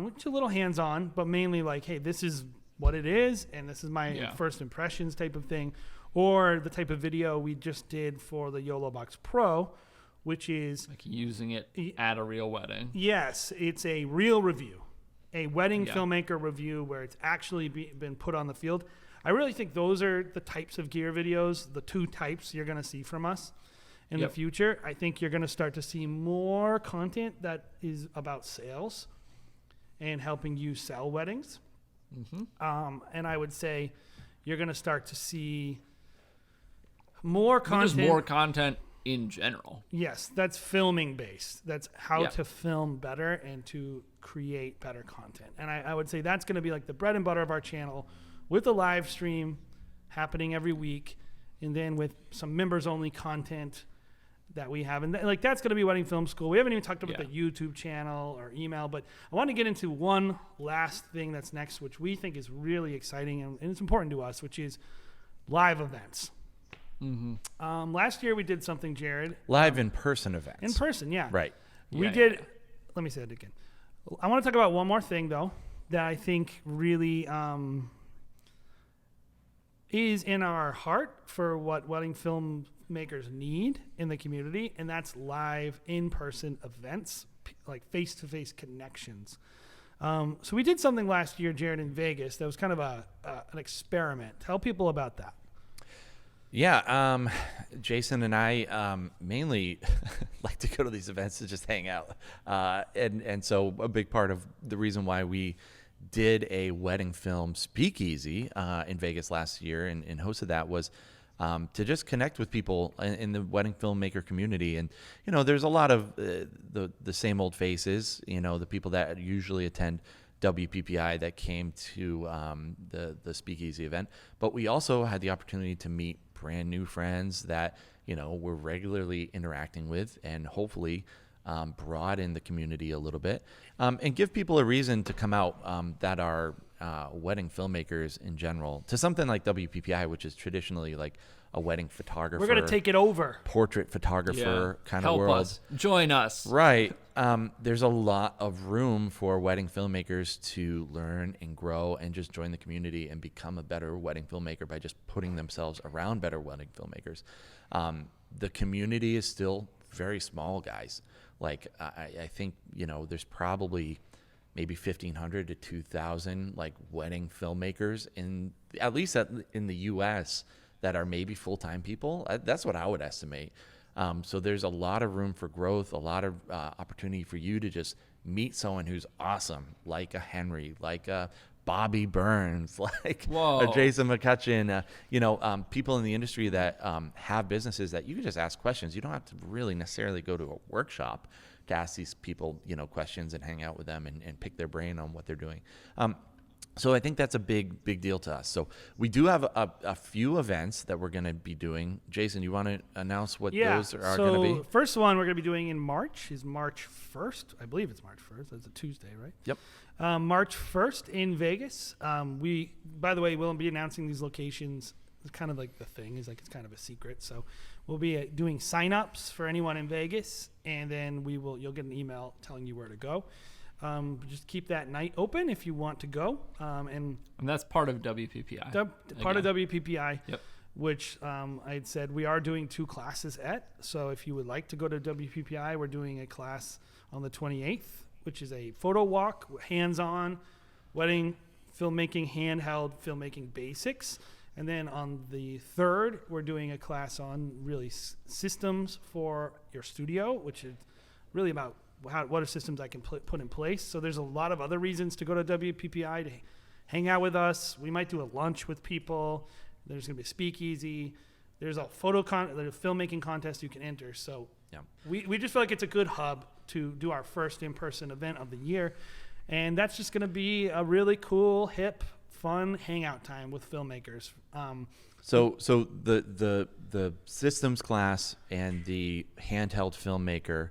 [SPEAKER 2] which is a little hands-on, but mainly like, hey, this is what it is, and this is my first impressions type of thing, or the type of video we just did for the YOLO Box Pro, which is
[SPEAKER 3] like using it at a real wedding.
[SPEAKER 2] Yes, it's a real review, a wedding filmmaker review where it's actually been put on the field. I really think those are the types of gear videos, the two types you're going to see from us. In the future, I think you're going to start to see more content that is about sales and helping you sell weddings. And I would say you're going to start to see more content.
[SPEAKER 3] Just more content in general.
[SPEAKER 2] Yes, that's filming based. That's how to film better and to create better content. And I would say that's going to be like the bread and butter of our channel, with a live stream happening every week, and then with some members only content that we have. And that's going to be Wedding Film School. We haven't even talked about the YouTube channel or email, but I want to get into one last thing that's next, which we think is really exciting and it's important to us, which is live events. Last year we did something, Jared.
[SPEAKER 1] Live in-person events.
[SPEAKER 2] In person, yeah.
[SPEAKER 1] Right.
[SPEAKER 2] We did. Let me say it again. I want to talk about one more thing, though, that I think really is in our heart for what wedding filmmakers need in the community, and that's live in-person events, like face-to-face connections. So we did something last year, Jared, in Vegas that was kind of an experiment. Tell people about that.
[SPEAKER 1] Yeah, Jason and I mainly like to go to these events to just hang out. And so a big part of the reason why we did a wedding film speakeasy in Vegas last year and hosted that was to just connect with people in the wedding filmmaker community. And, there's a lot of the same old faces, the people that usually attend WPPI that came to the Speakeasy event. But we also had the opportunity to meet brand new friends that, we're regularly interacting with, and hopefully broaden the community a little bit, and give people a reason to come out that are wedding filmmakers in general to something like WPPI, which is traditionally like a wedding photographer.
[SPEAKER 2] We're going to take it over.
[SPEAKER 1] Portrait photographer kind of
[SPEAKER 3] Help
[SPEAKER 1] world.
[SPEAKER 3] us. Join us.
[SPEAKER 1] Right. There's a lot of room for wedding filmmakers to learn and grow and just join the community and become a better wedding filmmaker by just putting themselves around better wedding filmmakers. The community is still very small, guys. Like, I think, there's probably maybe 1,500 to 2,000 like wedding filmmakers in the U.S. that are maybe full-time people. That's what I would estimate. So there's a lot of room for growth, a lot of opportunity for you to just meet someone who's awesome, like a Henry, like a Bobby Burns, like a Jason McCutcheon, people in the industry that have businesses that you can just ask questions. You don't have to really necessarily go to a workshop to ask these people, questions and hang out with them and pick their brain on what they're doing. So I think that's a big deal to us. So we do have a few events that we're going to be doing. Jason, you want to announce what those are going to be?
[SPEAKER 2] So first one we're going to be doing in March is March 1st. I believe it's March 1st. That's a Tuesday, right?
[SPEAKER 1] Yep.
[SPEAKER 2] March 1st in Vegas. We, by the way, will be announcing these locations. It's kind of like the thing is like it's kind of a secret. So we'll be doing sign-ups for anyone in Vegas, and then you'll get an email telling you where to go. Just keep that night open if you want to go. And
[SPEAKER 3] that's part of WPPI.
[SPEAKER 2] Part of WPPI.
[SPEAKER 3] Yep.
[SPEAKER 2] Which I had said we are doing 2 classes at. So if you would like to go to WPPI, we're doing a class on the 28th, which is a photo walk, hands-on, wedding filmmaking, handheld filmmaking basics. And then on the 3rd, we're doing a class on really systems for your studio, which is really about what are systems I can put in place. So there's a lot of other reasons to go to WPPI to hang out with us. We might do a lunch with people. There's going to be a speakeasy. There's a there's a filmmaking contest you can enter. So
[SPEAKER 1] yeah.
[SPEAKER 2] we just feel like it's a good hub to do our first in-person event of the year. And that's just going to be a really cool, hip, fun hangout time with filmmakers.
[SPEAKER 1] So the systems class and the handheld filmmaker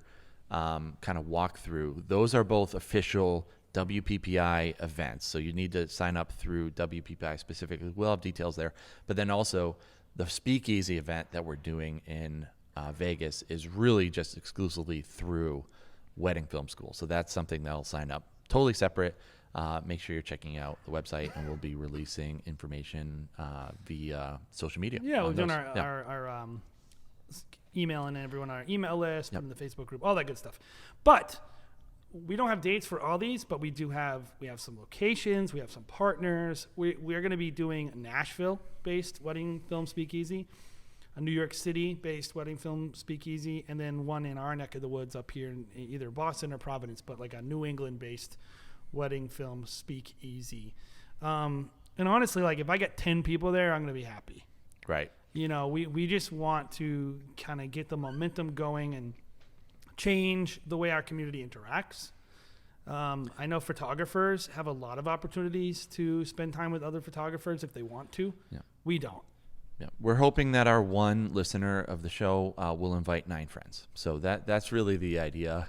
[SPEAKER 1] kind of walkthrough, those are both official WPPI events. So you need to sign up through WPPI specifically. We'll have details there. But then also the Speakeasy event that we're doing in Vegas is really just exclusively through Wedding Film School. So that's something that'll sign up totally separate. Make sure you're checking out the website, and we'll be releasing information via social media.
[SPEAKER 2] Yeah, we've done our emailing everyone on our email list and the Facebook group, all that good stuff. But we don't have dates for all these, but we have some locations, we have some partners. We are going to be doing a Nashville-based wedding film speakeasy, a New York City-based wedding film speakeasy, and then one in our neck of the woods up here in either Boston or Providence, but like a New England-based wedding film speakeasy. And honestly, like if I get 10 people there, I'm going to be happy.
[SPEAKER 1] Right.
[SPEAKER 2] We just want to kind of get the momentum going and change the way our community interacts. I know photographers have a lot of opportunities to spend time with other photographers if they want to.
[SPEAKER 1] Yeah.
[SPEAKER 2] We don't.
[SPEAKER 1] Yeah. We're hoping that our one listener of the show will invite 9 friends. So that's really the idea.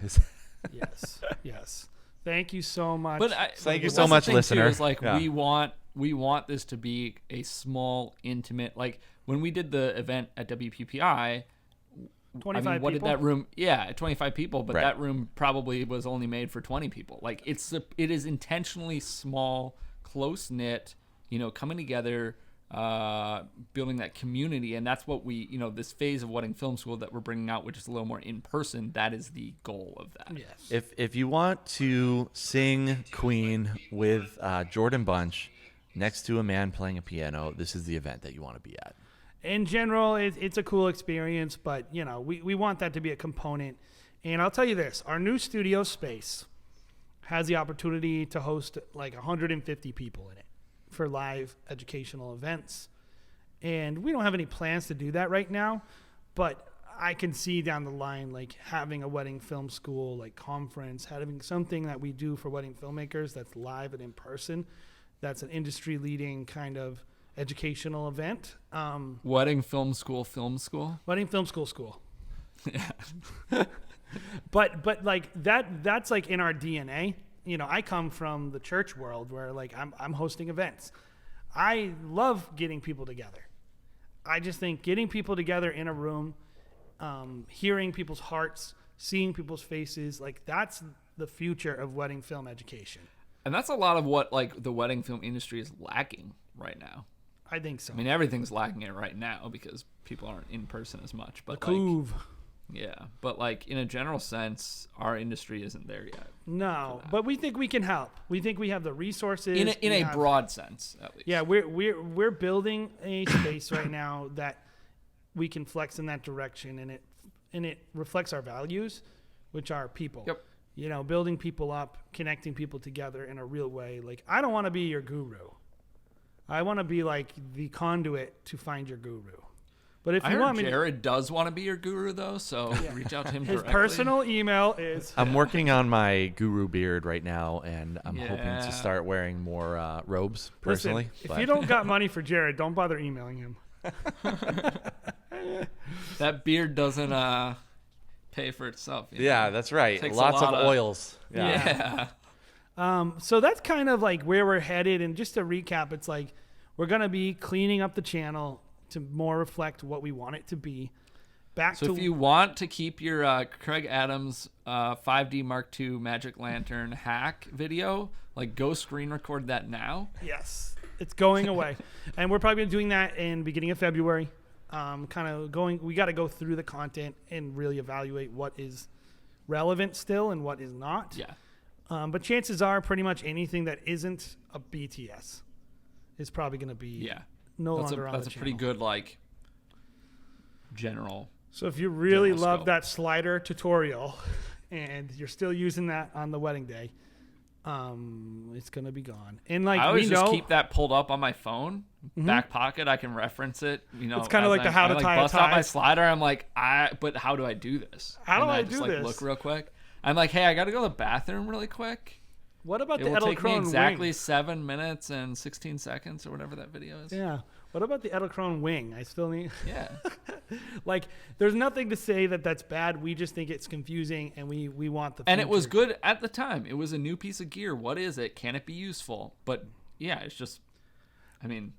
[SPEAKER 2] Yes. Thank you so much.
[SPEAKER 3] But
[SPEAKER 1] thank you so much, listener.
[SPEAKER 3] Is like we want this to be a small, intimate. Like when we did the event at WPPI,
[SPEAKER 2] 25
[SPEAKER 3] what
[SPEAKER 2] people?
[SPEAKER 3] did that room? Yeah, 25 people, but
[SPEAKER 1] Right.
[SPEAKER 3] that room probably was only made for 20 people. Like it is intentionally small, close knit. Coming together, building that community, and that's what we, this phase of Wedding Film School that we're bringing out, which is a little more in person. That is the goal of that.
[SPEAKER 2] Yes.
[SPEAKER 1] If you want to sing Queen with Jordan Bunch next to a man playing a piano, this is the event that you want to be at.
[SPEAKER 2] In general, it's a cool experience, but we want that to be a component. And I'll tell you this, our new studio space has the opportunity to host like 150 people in it for live educational events. And we don't have any plans to do that right now, but I can see down the line, like having a wedding film school, like conference, having something that we do for wedding filmmakers that's live and in person. That's an industry leading kind of educational event.
[SPEAKER 3] Wedding film school, film school.
[SPEAKER 2] Wedding film school. Yeah. but like that's like in our DNA. You know, I come from the church world where like I'm hosting events. I love getting people together. I just think getting people together in a room, hearing people's hearts, seeing people's faces, like that's the future of wedding film education.
[SPEAKER 3] And that's a lot of what like the wedding film industry is lacking right now.
[SPEAKER 2] I think so.
[SPEAKER 3] I mean, everything's lacking it right now because people aren't in person as much. But
[SPEAKER 2] the
[SPEAKER 3] like,
[SPEAKER 2] Couve.
[SPEAKER 3] yeah, but like in a general sense, our industry isn't there yet.
[SPEAKER 2] No, but we think we can help. We think we have the resources.
[SPEAKER 3] In a broad sense, at least.
[SPEAKER 2] Yeah, we're building a space right now that we can flex in that direction, and it reflects our values, which are people.
[SPEAKER 3] Yep.
[SPEAKER 2] You know, building people up, connecting people together in a real way. Like, I don't want to be your guru. I want to be like the conduit to find your guru. But if
[SPEAKER 3] I
[SPEAKER 2] you
[SPEAKER 3] heard
[SPEAKER 2] want me,
[SPEAKER 3] Jared does want to be your guru though, so reach out to him
[SPEAKER 2] his
[SPEAKER 3] directly.
[SPEAKER 2] personal email is.
[SPEAKER 1] I'm working on my guru beard right now, and I'm hoping
[SPEAKER 3] Yeah.
[SPEAKER 1] to start wearing more robes personally.
[SPEAKER 2] Listen, if you don't got money for Jared, don't bother emailing him.
[SPEAKER 3] That beard doesn't pay for itself. you
[SPEAKER 1] yeah,
[SPEAKER 3] know?
[SPEAKER 1] that's right.
[SPEAKER 3] Takes a
[SPEAKER 1] Lots of
[SPEAKER 3] lot of-
[SPEAKER 1] oils.
[SPEAKER 3] Yeah.
[SPEAKER 2] So that's kind of like where we're headed. And just to recap, it's like we're going to be cleaning up the channel to more reflect what we want it to be. Back
[SPEAKER 3] So
[SPEAKER 2] to
[SPEAKER 3] if you want to keep your Craig Adams 5D Mark II Magic Lantern hack video, like go screen record that now.
[SPEAKER 2] yes, it's going away. And we're probably doing that in beginning of February. Kind of going, we got to go through the content and really evaluate what is relevant still and what is not.
[SPEAKER 3] Yeah.
[SPEAKER 2] But chances are pretty much anything that isn't a BTS is probably going to be
[SPEAKER 3] Yeah.
[SPEAKER 2] no
[SPEAKER 3] That's
[SPEAKER 2] longer on
[SPEAKER 3] that's
[SPEAKER 2] the
[SPEAKER 3] a pretty
[SPEAKER 2] channel.
[SPEAKER 3] good like general.
[SPEAKER 2] So if you really
[SPEAKER 3] general
[SPEAKER 2] love
[SPEAKER 3] scope.
[SPEAKER 2] that slider tutorial and you're still using that on the wedding day, it's going to be gone. And like
[SPEAKER 3] I always
[SPEAKER 2] we
[SPEAKER 3] just
[SPEAKER 2] know,
[SPEAKER 3] keep that pulled up on my phone, back pocket. I can reference it. You know,
[SPEAKER 2] It's kinda
[SPEAKER 3] as
[SPEAKER 2] like the
[SPEAKER 3] I'm-
[SPEAKER 2] how
[SPEAKER 3] I,
[SPEAKER 2] to
[SPEAKER 3] like,
[SPEAKER 2] tie a
[SPEAKER 3] bust out
[SPEAKER 2] tie.
[SPEAKER 3] my slider. I'm like, but how do I do this?
[SPEAKER 2] How do
[SPEAKER 3] And
[SPEAKER 2] I
[SPEAKER 3] just,
[SPEAKER 2] do
[SPEAKER 3] like,
[SPEAKER 2] this?
[SPEAKER 3] Look real quick. I'm like, hey, I got to go to the bathroom really quick.
[SPEAKER 2] what about
[SPEAKER 3] It
[SPEAKER 2] the
[SPEAKER 3] will take me
[SPEAKER 2] Edelkrone
[SPEAKER 3] exactly
[SPEAKER 2] wing?
[SPEAKER 3] 7 minutes and 16 seconds or whatever that video is.
[SPEAKER 2] Yeah. What about the Edelkrone wing? I still need
[SPEAKER 3] Yeah.
[SPEAKER 2] like there's nothing to say that that's bad. We just think it's confusing and we want the
[SPEAKER 3] And it was
[SPEAKER 2] future.
[SPEAKER 3] good at the time. It was a new piece of gear. What is it? Can it be useful? But yeah, it's just, I mean,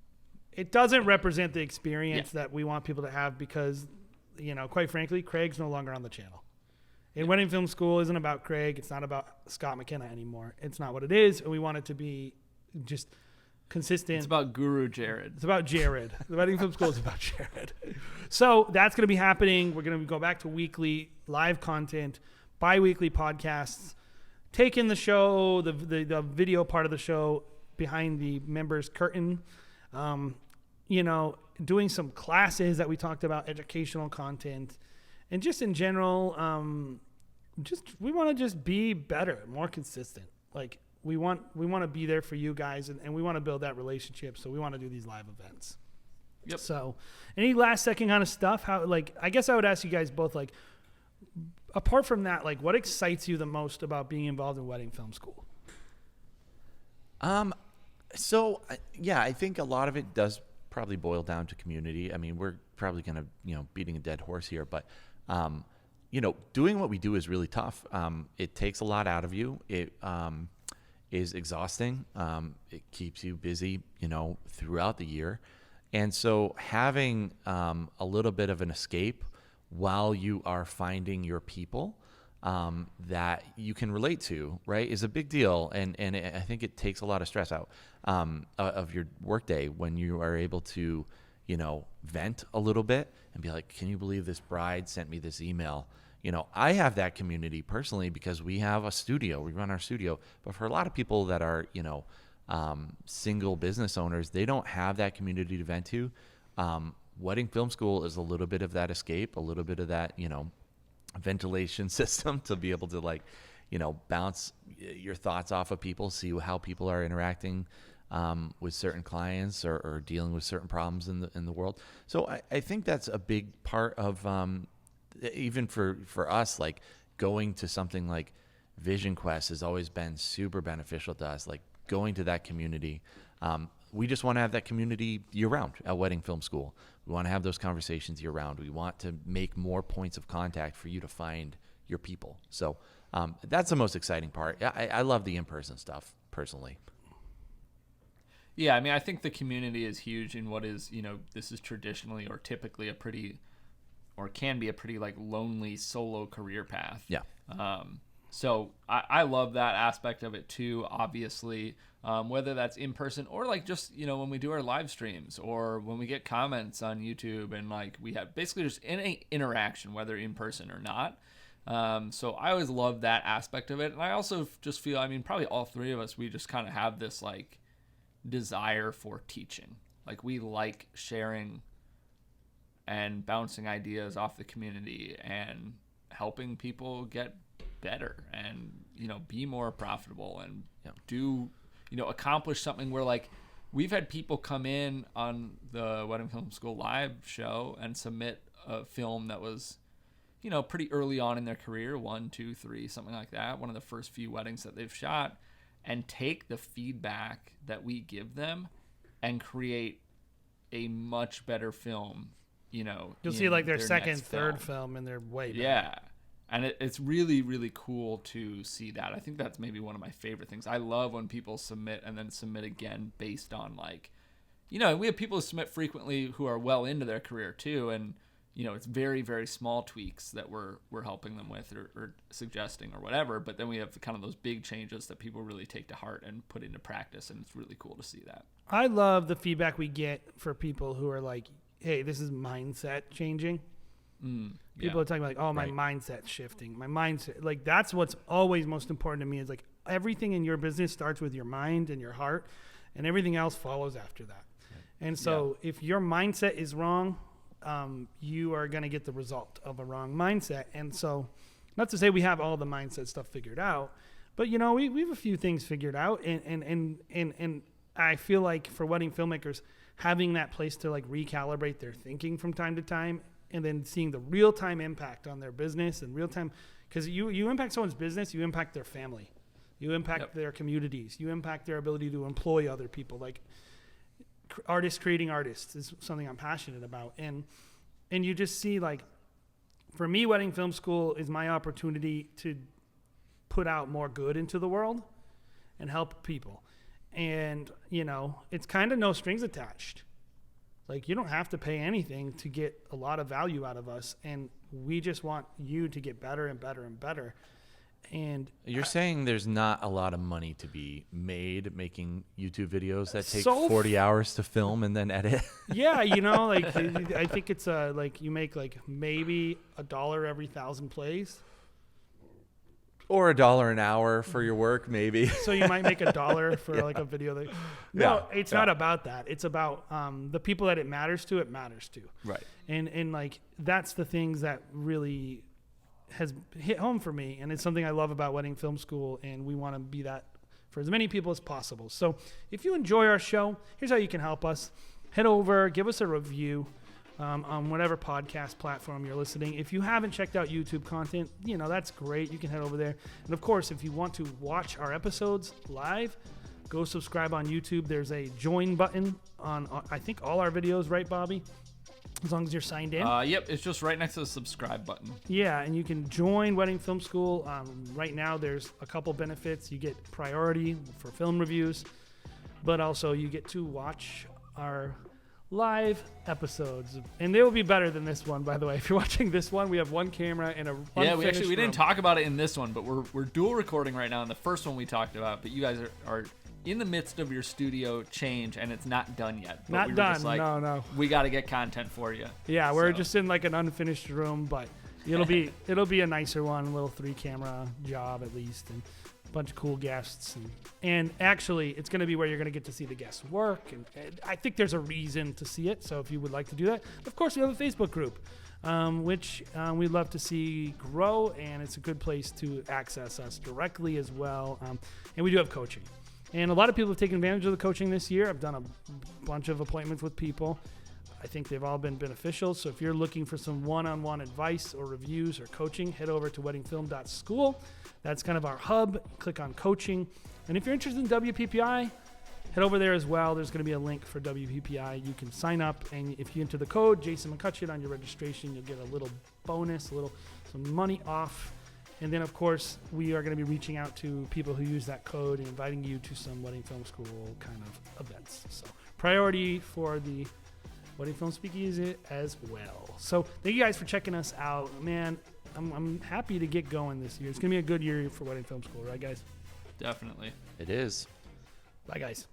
[SPEAKER 2] It doesn't represent the experience that we want people to have because, you know, quite frankly, Craig's no longer on the channel. And Wedding Film School isn't about Craig. It's not about Scott McKenna anymore. It's not what it is. And we want it to be just consistent.
[SPEAKER 3] it's about Guru Jared.
[SPEAKER 2] It's about Jared. The Wedding Film School is about Jared. So that's going to be happening. We're going to go back to weekly live content, bi-weekly podcasts, taking the show, the video part of the show behind the members' curtain. You know, doing some classes that we talked about, educational content, and just in general, we want to just be better, more consistent. Like we want to be there for you guys, and we want to build that relationship. So we want to do these live events.
[SPEAKER 3] Yep.
[SPEAKER 2] So, any last second kind of stuff? How, like, I guess I would ask you guys both, like, apart from that, like, what excites you the most about being involved in Wedding Film School?
[SPEAKER 1] So yeah, I think a lot of it does probably boil down to community. I mean, we're probably kind of, beating a dead horse here, but, doing what we do is really tough. It takes a lot out of you. It is exhausting. It keeps you busy, throughout the year. And so having a little bit of an escape while you are finding your people that you can relate to, right, is a big deal. And I think it takes a lot of stress out of your workday when you are able to, vent a little bit and be like, can you believe this bride sent me this email? I have that community personally because we have a studio, we run our studio. But for a lot of people that are, single business owners, they don't have that community to vent to. Wedding Film School is a little bit of that escape, a little bit of that, ventilation system to be able to bounce your thoughts off of people, see how people are interacting with certain clients or dealing with certain problems in the world. So I think that's a big part of even for us, like going to something like Vision Quest has always been super beneficial to us, like going to that community. We just want to have that community year round at Wedding Film School. We want to have those conversations year round. We want to make more points of contact for you to find your people. So that's the most exciting part. I love the in-person stuff personally.
[SPEAKER 3] Yeah, I mean, I think the community is huge in what is, this is traditionally or typically a pretty, or can be a pretty like lonely solo career path.
[SPEAKER 1] Yeah.
[SPEAKER 3] So I love that aspect of it too, obviously, whether that's in person or like just, when we do our live streams or when we get comments on YouTube and like we have basically just any interaction, whether in person or not. So I always love that aspect of it. And I also just feel, I mean, probably all three of us, we just kind of have this like desire for teaching. Like we like sharing and bouncing ideas off the community and helping people get better and be more profitable and do accomplish something where like we've had people come in on the Wedding Film School live show and submit a film that was pretty early on in their career, 1, 2, 3, something like that, one of the first few weddings that they've shot, and take the feedback that we give them and create a much better film. You'll
[SPEAKER 2] see like their second, third film, and they're way better.
[SPEAKER 3] Yeah. And it's really, really cool to see that. I think that's maybe one of my favorite things. I love when people submit and then submit again based on like, we have people who submit frequently who are well into their career too. And, it's very, very small tweaks that we're helping them with or suggesting or whatever. But then we have kind of those big changes that people really take to heart and put into practice. And it's really cool to see that.
[SPEAKER 2] I love the feedback we get for people who are like, hey, this is mindset changing. People are talking like, oh, my mindset's shifting. My mindset, like that's what's always most important to me is like everything in your business starts with your mind and your heart and everything else follows after that. And so if your mindset is wrong, you are going to get the result of a wrong mindset. And so not to say we have all the mindset stuff figured out, but we have a few things figured out. And I feel like for wedding filmmakers, having that place to like recalibrate their thinking from time to time and then seeing the real-time impact on their business and real-time, because you impact someone's business, you impact their family, you impact their communities, you impact their ability to employ other people. Like artists creating artists is something I'm passionate about. And you just see like, for me, Wedding Film School is my opportunity to put out more good into the world and help people. And, it's kind of no strings attached. Like you don't have to pay anything to get a lot of value out of us. And we just want you to get better and better and better. And
[SPEAKER 1] you're saying there's not a lot of money to be made making YouTube videos that take
[SPEAKER 2] So
[SPEAKER 1] 40 hours to film and then edit.
[SPEAKER 2] yeah, like I think it's like you make like maybe $1 every 1,000 plays.
[SPEAKER 1] Or $1 an hour for your work, maybe.
[SPEAKER 2] So you might make $1 for like a video. It's not about that. It's about the people that it matters to.
[SPEAKER 1] Right.
[SPEAKER 2] And like that's the things that really has hit home for me, and it's something I love about Wedding Film School, and we want to be that for as many people as possible. So if you enjoy our show, here's how you can help us. Head over, give us a review on whatever podcast platform you're listening. If you haven't checked out YouTube content, that's great. You can head over there. And of course, if you want to watch our episodes live, go subscribe on YouTube. There's a join button on I think all our videos, right, Bobby? As long as you're signed in.
[SPEAKER 3] Yep, it's just right next to the subscribe button.
[SPEAKER 2] Yeah, and you can join Wedding Film School. Right now, there's a couple benefits. You get priority for film reviews, but also you get to watch our live episodes, and they will be better than this one, by the way. If you're watching this one, we have one camera and a unfinished
[SPEAKER 3] we didn't
[SPEAKER 2] room.
[SPEAKER 3] talk about it in this one, but we're dual recording right now in the first one we talked about, but you guys are in the midst of your studio change and it's not done yet. But
[SPEAKER 2] Not
[SPEAKER 3] we were
[SPEAKER 2] done.
[SPEAKER 3] just like,
[SPEAKER 2] No.
[SPEAKER 3] We got to get content for you.
[SPEAKER 2] Yeah, we're just in like an unfinished room, but it'll be a nicer one, a little 3-camera job at least, and a bunch of cool guests, and actually it's going to be where you're going to get to see the guests work, and I think there's a reason to see it. So if you would like to do that, of course we have a Facebook group, which we'd love to see grow, and it's a good place to access us directly as well. And we do have coaching. And a lot of people have taken advantage of the coaching this year. I've done a bunch of appointments with people. I think they've all been beneficial. So if you're looking for some one-on-one advice or reviews or coaching, head over to weddingfilm.school. That's kind of our hub. Click on coaching. And if you're interested in WPPI, head over there as well. There's going to be a link for WPPI. You can sign up, and if you enter the code Jason McCutcheon on your registration, you'll get a little bonus, some money off. And then, of course, we are going to be reaching out to people who use that code and inviting you to some Wedding Film School kind of events. So priority for the Wedding Film Speakeasy as well. So thank you guys for checking us out. Man, I'm happy to get going this year. It's going to be a good year for Wedding Film School, right, guys?
[SPEAKER 3] Definitely.
[SPEAKER 1] It is.
[SPEAKER 2] Bye, guys.